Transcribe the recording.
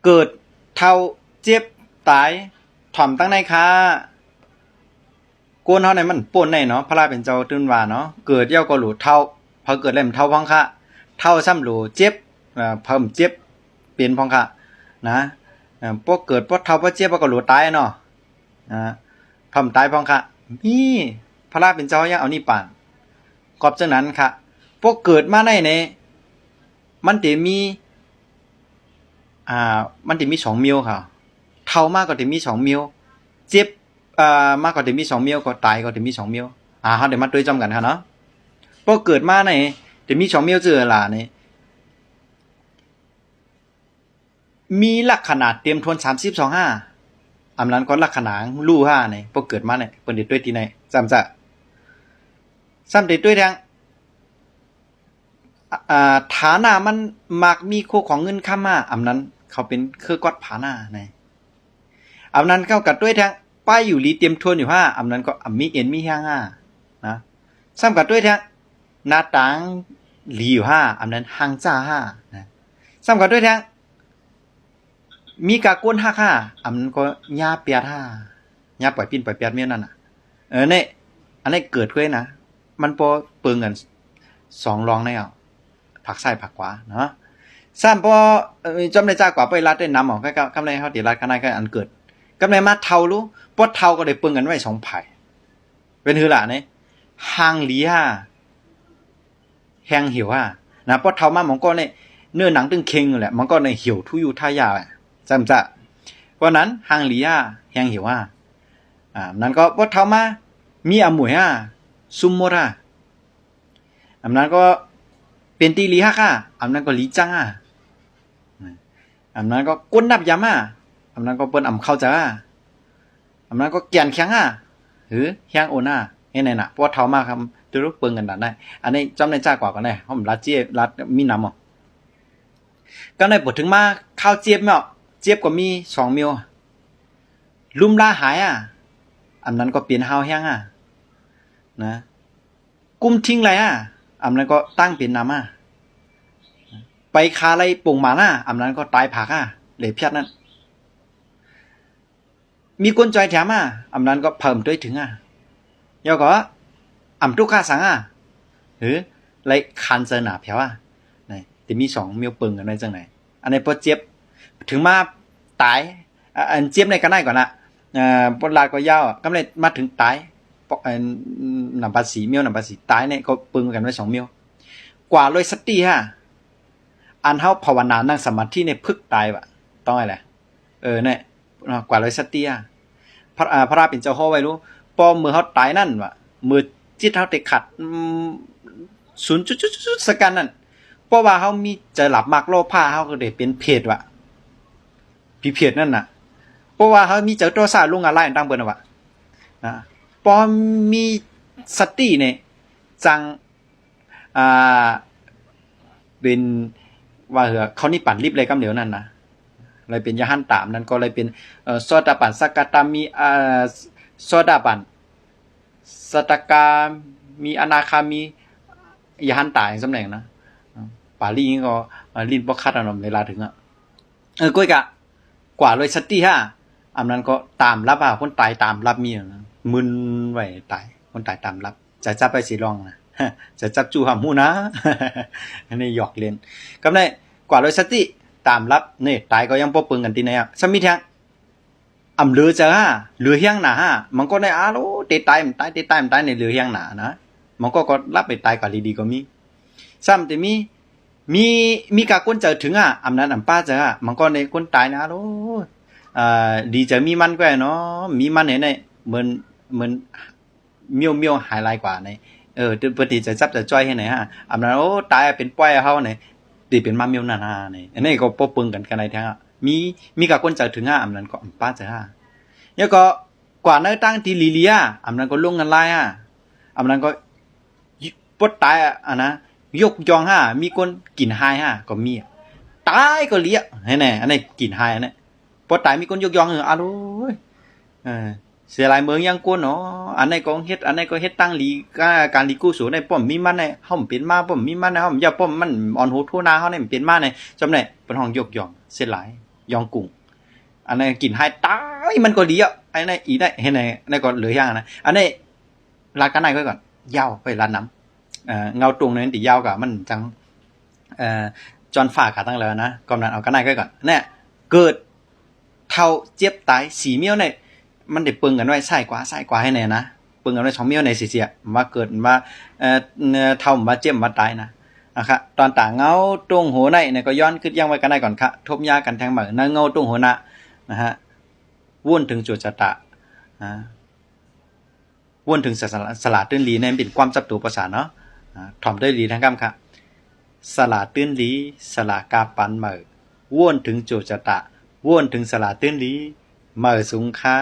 เกิดเท่าเจ็บตายถ่อมตั้งในค้ากวนเฮาในมันป่นในเนาะพระราเป็นเจ้าตื่นว่าเนาะเกิดเย้าก็หลูเท่าพอเกิดแล้วมันเท่าพ้องค่ะเท่าซ้ำหลูเจ็บเพิ่มเจ็บเป็นพ้องค่ะนะพวกเกิดพวกเท่าพวกเจ็บพวกก็หลูตายเนาะทำตายพ้องค่ะนี่พระราเป็นเจ้ายังเอานี่ป่านกอบจังนั้นค่ะพวกเกิดมาในเนี่ยมันจะมีมันจะมี2มิวค่ะเท่ามากก็จะมี2มิวเจ็บมากก็จะมี2มิวก็ตายก็จะมี2มิวเฮาเดี๋ยวมาด้วยจำกันค่ะเนาะพอเกิดมาในจะมี2มิวเจอล่ะนี่มีลักษณะเตรียมทวน3025อำนั้นก็ลักษณะลู่5นี่พอเกิดมาเนี่ยเปิ้นได้ด้วยที่ไหนซ้ำได้ด้วยทางฐานะมันมักมีโคของเงินค้ามาอำนั้นเขาเป็นคือกอดผาหน้าในอำนั้นเข้ากับด้วยทางป้ายอยู่ลีเตรียมทวนอยู่5อำนั้นก็มีเอ็นมีห้างนะซ้ำกับด้วยทางหน้าต่างหลีอยู่5อำนั้นหางจ้า5นะซ้ำกับด้วยทางมีกากวน5อำนั้นก็ญาเปียด5ญาปล่อยปิ้นปล่อยเปียดเมียนั่นน่ะเนี่ยอันนี้เกิดขึ้นนะมันพอเปิงกัน2รองได้เอาผักซ้ายผักขวาเนาะซ้ำพอจำได้จ้ากว่าไปรัดได้นำก็กำไรเฮาติรัดกันได้ก็อันเกิดกำไรมาเท่ารู้ปดเท่าก็ได้เปิงกันไว้2ไผ่เป็นหือล่ะนี่หางหลีแหงเหี่ยวนะปดเท่ามามันก็ในเนื้อหนังตึงเค็งแหละมันก็ในเหี่ยวทุอยู่ท่ายาจำจะเพราะนั้นหางหลีแหงเหี่ยวนั้นก็ปดเท่ามามีอมวยซุมโมราอำนั้นก็เป็นตีลีอำนั้นก็ลีจังอำนั้นก็ก้นนับยำอำนั้นก็เปิ้นอำเข้าจ้าอำนั้นก็แก่นแข็งหรือแข็งโอน่เฮ็ดไหนน่ะเพราะเท่ามากครับจะรู้เปิงกันได้อันนี้จำได้จ้ากว่ากันได้ผมรัดเจี๊ยบรัดมีน้ำก็ได้บทถึงมาข้าวเจี๊ยบเนาะเจี๊ยบก็มี2มิลลุ่มลาหายอำนั้นก็เปลี่ยนฮาวแห้งนะกุ้มทิ้งไรอำนั้นก็ตั้งเป็นน้ำไปคาไรป่งหมาอำนั้นก็ตายผักเหลวเพียดนั่นมีก้นจอยแถมอำนั้นก็เพิ่มด้วยถึงยอก็อำทุกข้าสังหรือไรคันเจอหนาเพียวนี่แต่มี2มิลเปิงกันได้จังไหนอันนี้พอเจ็บถึงมาตายอันเจ็บในกันได้ก่อนปลาก็ยาวก็เลยมาถึงตายนำภาษีมิวนำภาษีตายเนี่ยก็ปึงกันไว้2มิลกว่าเลยสติอันเฮาภาวนานั่งสมาธิในพึกตายว่ะต้องอะไรเนี่ยกว่าเลยสติพระราเป็นเจ้าฮ้อไว้รู้พอมือเฮาตายนั่นว่ะมือจิตเฮาติขัด0.สกันนั่นเพราะว่าเฮามีใจหลับมักโลภะเฮาก็ได้เป็นเพศว่ะผีเพศนั่นน่ะเพราะว่าเฮามีเจ้าตัวซาลุงอะไรต่างเบิ่นว่ะนะพอมีสติเนี่ยจังเป็นว่าเหรอเขานี่ปั่นรีบเลยกำเดียวนั่นนะเลยเป็นยะหันตามนั่นก็เลยเป็นโซดาปั่นสกัตามีโซดาปั่นสตกามีอนาคามียะหันตายสำแหน่งนะปาลีก็ลิ้นบ่คัดเวลาถึงก้อยกว่าเลยสติอำนั้นก็ตามรับคนตายตามรับมีนะมึนไว้ตายคนตายตามรับจะจับไปสิลองนะจะจับจูหำหูนะอันนี้หยอกเล่นก็ได้กว่าโดยสติตามรับนี่ตายก็ยังบ่ปึงกันที่ไหนสมิทางอำเลือจะเหลือเฮียงหนามันก็ได้โอ้เตตายมันตายในเหลือเฮียงหนานะมันก็รับไปตายกว่าดีๆก็มีซ้ำแต่มีกะคนเจอถึงอำนั้นอำป้าเจอมันก็ในคนตายนะโอ้ดีจะมีมันก็เนาะมีมันไหนเหมือนเมียวหายลายกว่าในปกติจะจับจะจ้อยให้ไหนอำนั้นโอ้ตายเป็นป้อยเฮาไหนตีเป็นมาเมียวนั่นนี่อันนี้ก็ปปึงกันในทางมีกับคนจะถึงอำนั้นก็ป้าจะแล้วก็กว่าในตั้งที่ลีเลียอำนั้นก็ลงกันลายอำนั้นก็ปดตายนะยกยองมีคนกินหายก็มีตายก็เลี้ยให้แน่อันนี้กินหายอันนี้ปดตายมีคนยกยองโอ้ยเสียหลายเมืองยังกวนเนาะอันไหนก็เฮ็ดอันไหนก็เฮ็ดตั้งลีการลีกู้สูในป้อมมีมันในเฮาเป็นมาป้อมมีมันในเฮาอย่าป้อมมันอ่อนหูทูนาเฮาในเป็นมาในจำได้เปิ้นห้องยกย่องเสียหลาย ยองกุ้งอันนั้นกินให้ตายมันก็ดีอ่ะไอ้นั่นอีได้เห็นไหนนั่นก็เหลือย่างนะอันนี้ลาดกันไหนไว้ก่อนยาวไปลาดน้ำเงาตรงนั้นติยาวกับมันจังจอนฝากขาตั้งแล้วนะก่อนนั้นเอากันไหนไว้ก่อนเนี่ยเกิดเท่าเจ็บตายสีเมี้ยวเนี่ยมันได้ปึงกันไว้ใส่กว่าให้แน่นะปึงกันไว้2เมี้ยวในเสียว่าเกิดว่าเท่ามาเจ็บมาตายนะครับตอนต่างเงาตรงหัวในเนี่ยก็ย้อนขึ้นยังไว้กันได้ก่อนค่ะทบยากันแทงเหมือนเงาตรงหัวนะฮะวุ่นถึงจุดจะตะวุ่นถึงสลาตื้นลีเนี่ยเป็นความจับตัวประสานเนาะถ่อมด้วยลีทั้งกำค่ะสลาตื้นลีสลากาปันเหมือวุ่นถึงจุดจะตะวุ่นถึงสลาตื้นลีเหมือสูงค่า